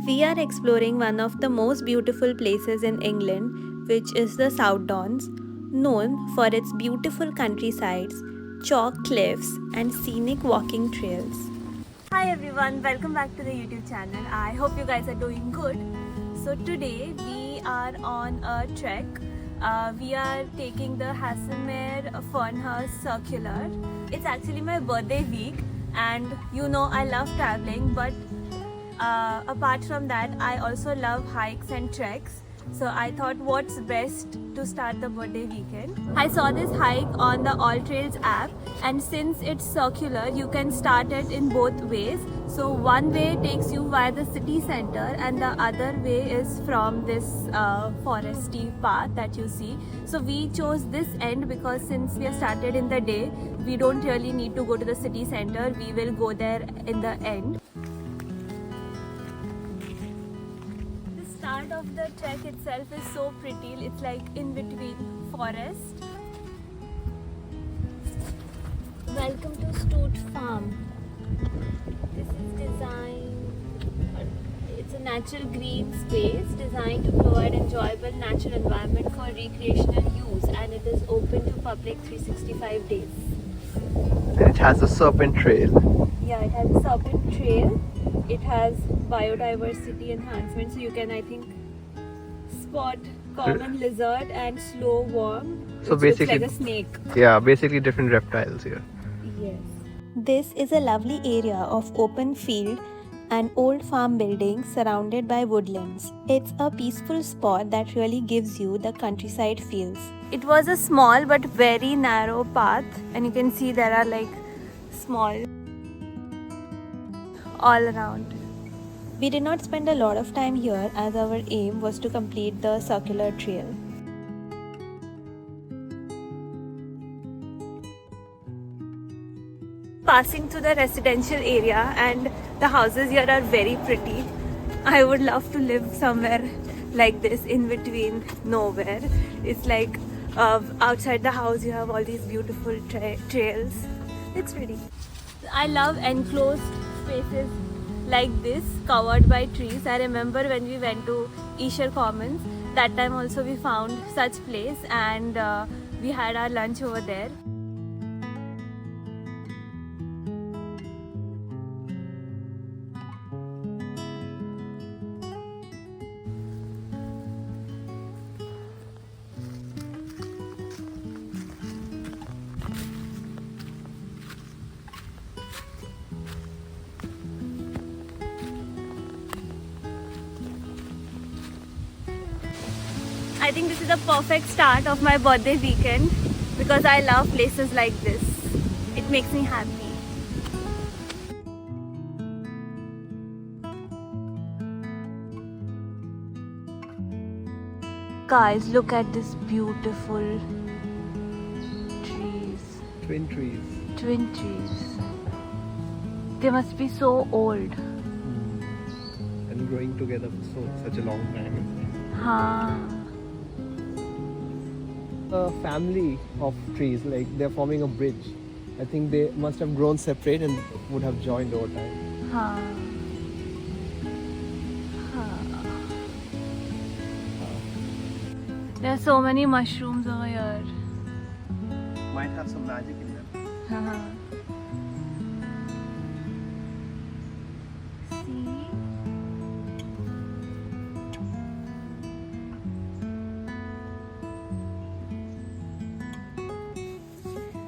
We are exploring one of the most beautiful places in England, which is the South Downs, known for its beautiful countrysides, chalk cliffs, and scenic walking trails. Hi everyone, welcome back to the YouTube channel. I hope you guys are doing good. So today we are on a trek. We are taking the Haslemere Fernhurst Circular. It's actually my birthday week, and you know I love traveling, but apart from that I also love hikes and treks. So I thought, what's best to start the birthday weekend? I saw this hike on the All Trails app, and since it's circular you can start it in both ways. So one way takes you via the city center and the other way is from this foresty path that you see. So we chose this end because since we are started in the day, we don't really need to go to the city center. We will go there in the end. Start of the trek itself is so pretty. It's like in between forest. Welcome to Stoot Farm. This is designed, it's a natural green space designed to provide enjoyable natural environment for recreational use, and it is open to public 365 days. And it has a serpent trail. Yeah, it has a serpent trail. It has biodiversity enhancement, so you can, I think, spot common lizard and slow worm. So basically, looks like a snake. Yeah, basically different reptiles here. Yes. This is a lovely area of open field and old farm buildings surrounded by woodlands. It's a peaceful spot that really gives you the countryside feels. It was a small but very narrow path, and you can see there are like small all around. We did not spend a lot of time here as our aim was to complete the circular trail. Passing through the residential area, and the houses here are very pretty. I would love to live somewhere like this in between nowhere. It's like outside the house you have all these beautiful trails. It's pretty. I love enclosed spaces like this covered by trees. I remember when we went to Esher Commons, that time also we found such place, and we had our lunch over there. I think this is the perfect start of my birthday weekend because I love places like this. It makes me happy. Guys, look at this beautiful trees. Twin trees. Twin trees. They must be so old. And growing together for such a long time. Haan. A family of trees, like they're forming a bridge. I think they must have grown separate and would have joined over time. Haan. There are so many mushrooms over here. Might have some magic in them. See?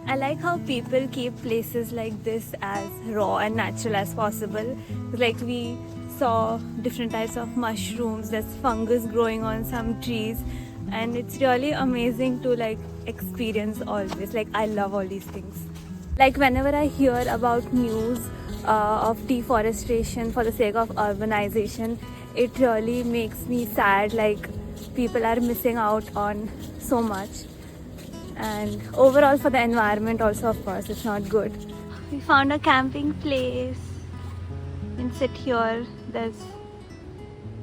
I like how people keep places like this as raw and natural as possible. Like we saw different types of mushrooms, there's fungus growing on some trees, and it's really amazing to like experience all this. Like I love all these things. Like whenever I hear about news of deforestation for the sake of urbanization, it really makes me sad. Like people are missing out on so much. And overall for the environment also, of course, it's not good. We found a camping place. You can sit here. There's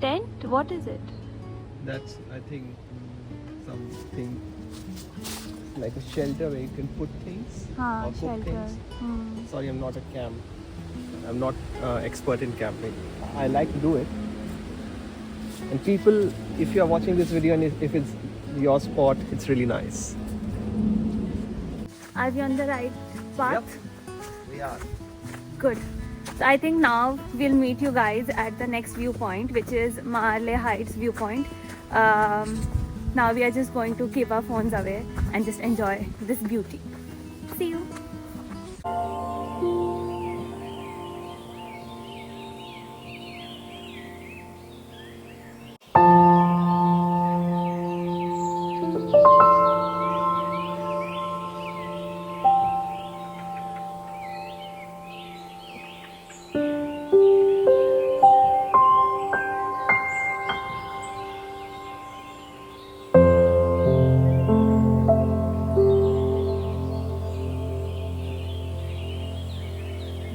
tent. What is it? That's, I think, something like a shelter where you can put things or cook shelter. things. Sorry, I'm not a camp. I'm not expert in camping. I like to do it, And people, if you are watching this video and if it's your spot, it's really nice. Are we on the right path? Yep, we are. Good. So I think now we'll meet you guys at the next viewpoint, which is Marley Heights viewpoint. Now we are just going to keep our phones away and just enjoy this beauty. See you.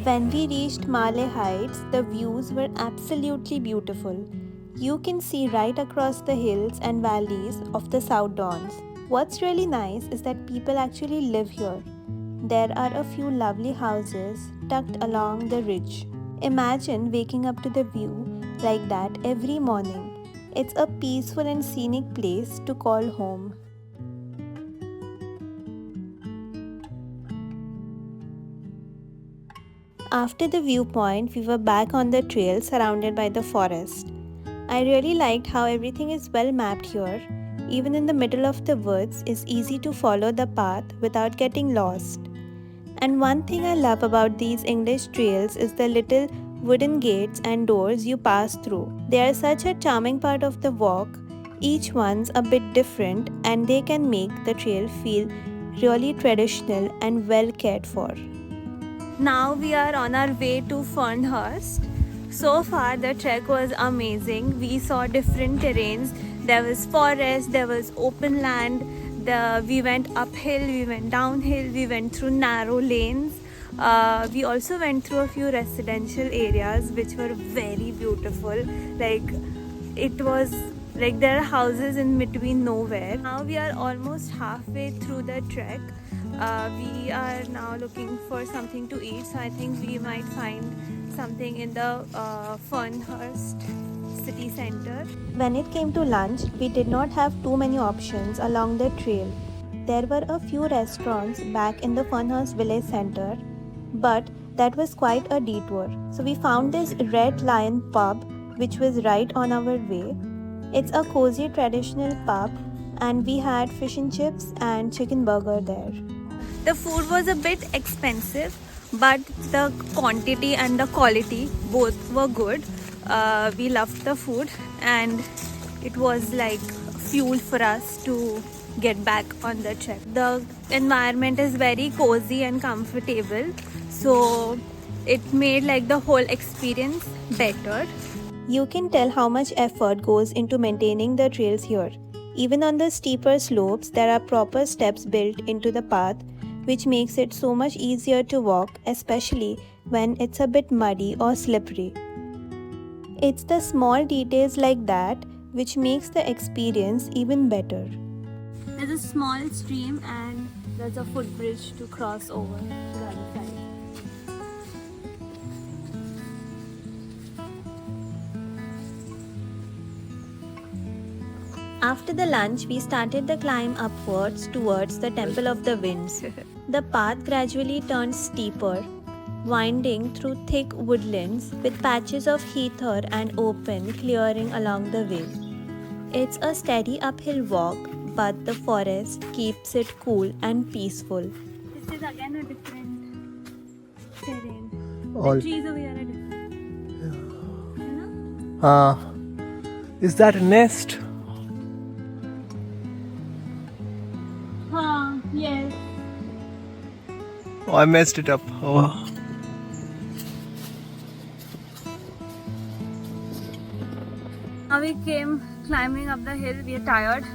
When we reached Marley Heights, the views were absolutely beautiful. You can see right across the hills and valleys of the South Downs. What's really nice is that people actually live here. There are a few lovely houses tucked along the ridge. Imagine waking up to the view like that every morning. It's a peaceful and scenic place to call home. After the viewpoint, we were back on the trail surrounded by the forest. I really liked how everything is well mapped here. Even in the middle of the woods, it's easy to follow the path without getting lost. And one thing I love about these English trails is the little wooden gates and doors you pass through. They are such a charming part of the walk. Each one's a bit different and they can make the trail feel really traditional and well cared for. Now we are on our way to Fernhurst. So far the trek was amazing. We saw different terrains. There was forest, there was open land. We went uphill, we went downhill, we went through narrow lanes. We also went through a few residential areas which were very beautiful. It was like there are houses in between nowhere. Now we are almost halfway through the trek. We are now looking for something to eat, so I think we might find something in the Fernhurst city center. When it came to lunch, we did not have too many options along the trail. There were a few restaurants back in the Fernhurst village center, but that was quite a detour. So we found this Red Lion pub, which was right on our way. It's a cozy traditional pub, and we had fish and chips and chicken burger there. The food was a bit expensive, but the quantity and the quality both were good. We loved the food and it was like fuel for us to get back on the trek. The environment is very cozy and comfortable, so it made like the whole experience better. You can tell how much effort goes into maintaining the trails here. Even on the steeper slopes, there are proper steps built into the path, which makes it so much easier to walk, especially when it's a bit muddy or slippery. It's the small details like that which makes the experience even better. There's a small stream and there's a footbridge to cross over to the other side. After the lunch, we started the climb upwards towards the Temple of the Winds. The path gradually turned steeper, winding through thick woodlands with patches of heather and open clearing along the way. It's a steady uphill walk, but the forest keeps it cool and peaceful. This is again a different terrain. The trees over here are different. Is that a nest? Yes. Oh, I messed it up. Oh. Now we came climbing up the hill. We are tired,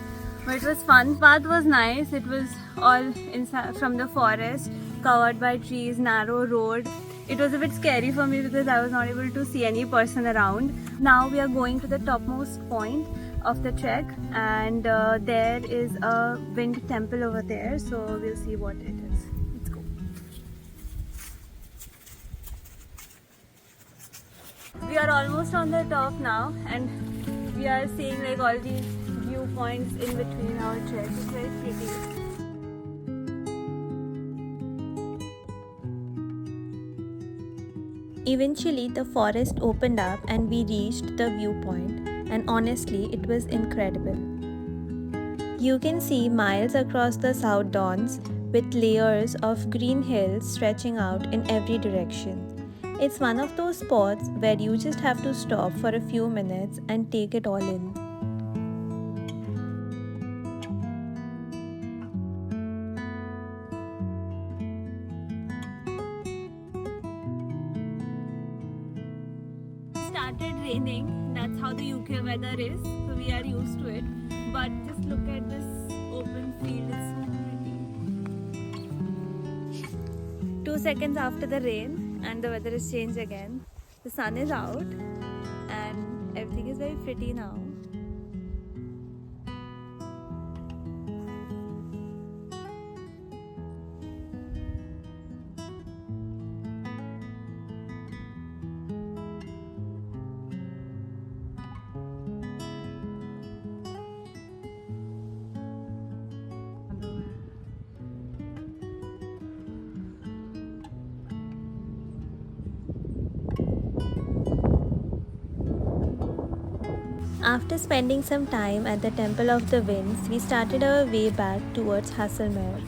but it was fun. Path was nice. It was all inside from the forest, covered by trees, narrow road. It was a bit scary for me because I was not able to see any person around. Now we are going to the topmost point of the trek, and there is a wind temple over there, so we'll see what it is. Let's go. We are almost on the top now, and we are seeing like all these viewpoints in between our trek. It's very pretty. Eventually, the forest opened up and we reached the viewpoint, and honestly, it was incredible. You can see miles across the South Downs with layers of green hills stretching out in every direction. It's one of those spots where you just have to stop for a few minutes and take it all in. Started raining. That's how the UK weather is, so we are used to it. But just look at this open field, it's so pretty. 2 seconds after the rain, and the weather has changed again. The sun is out, and everything is very pretty now. After spending some time at the Temple of the Winds, we started our way back towards Hasselmer.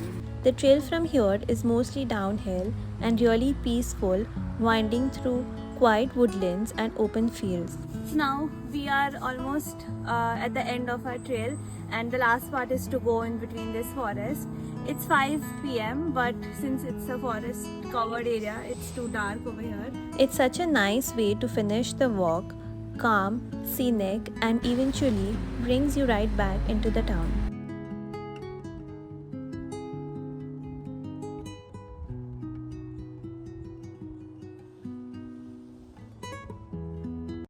The trail from here is mostly downhill and really peaceful, winding through quiet woodlands and open fields. So now we are almost at the end of our trail, and the last part is to go in between this forest. It's 5 p.m. but since it's a forest covered area, it's too dark over here. It's such a nice way to finish the walk, calm, scenic, and eventually brings you right back into the town.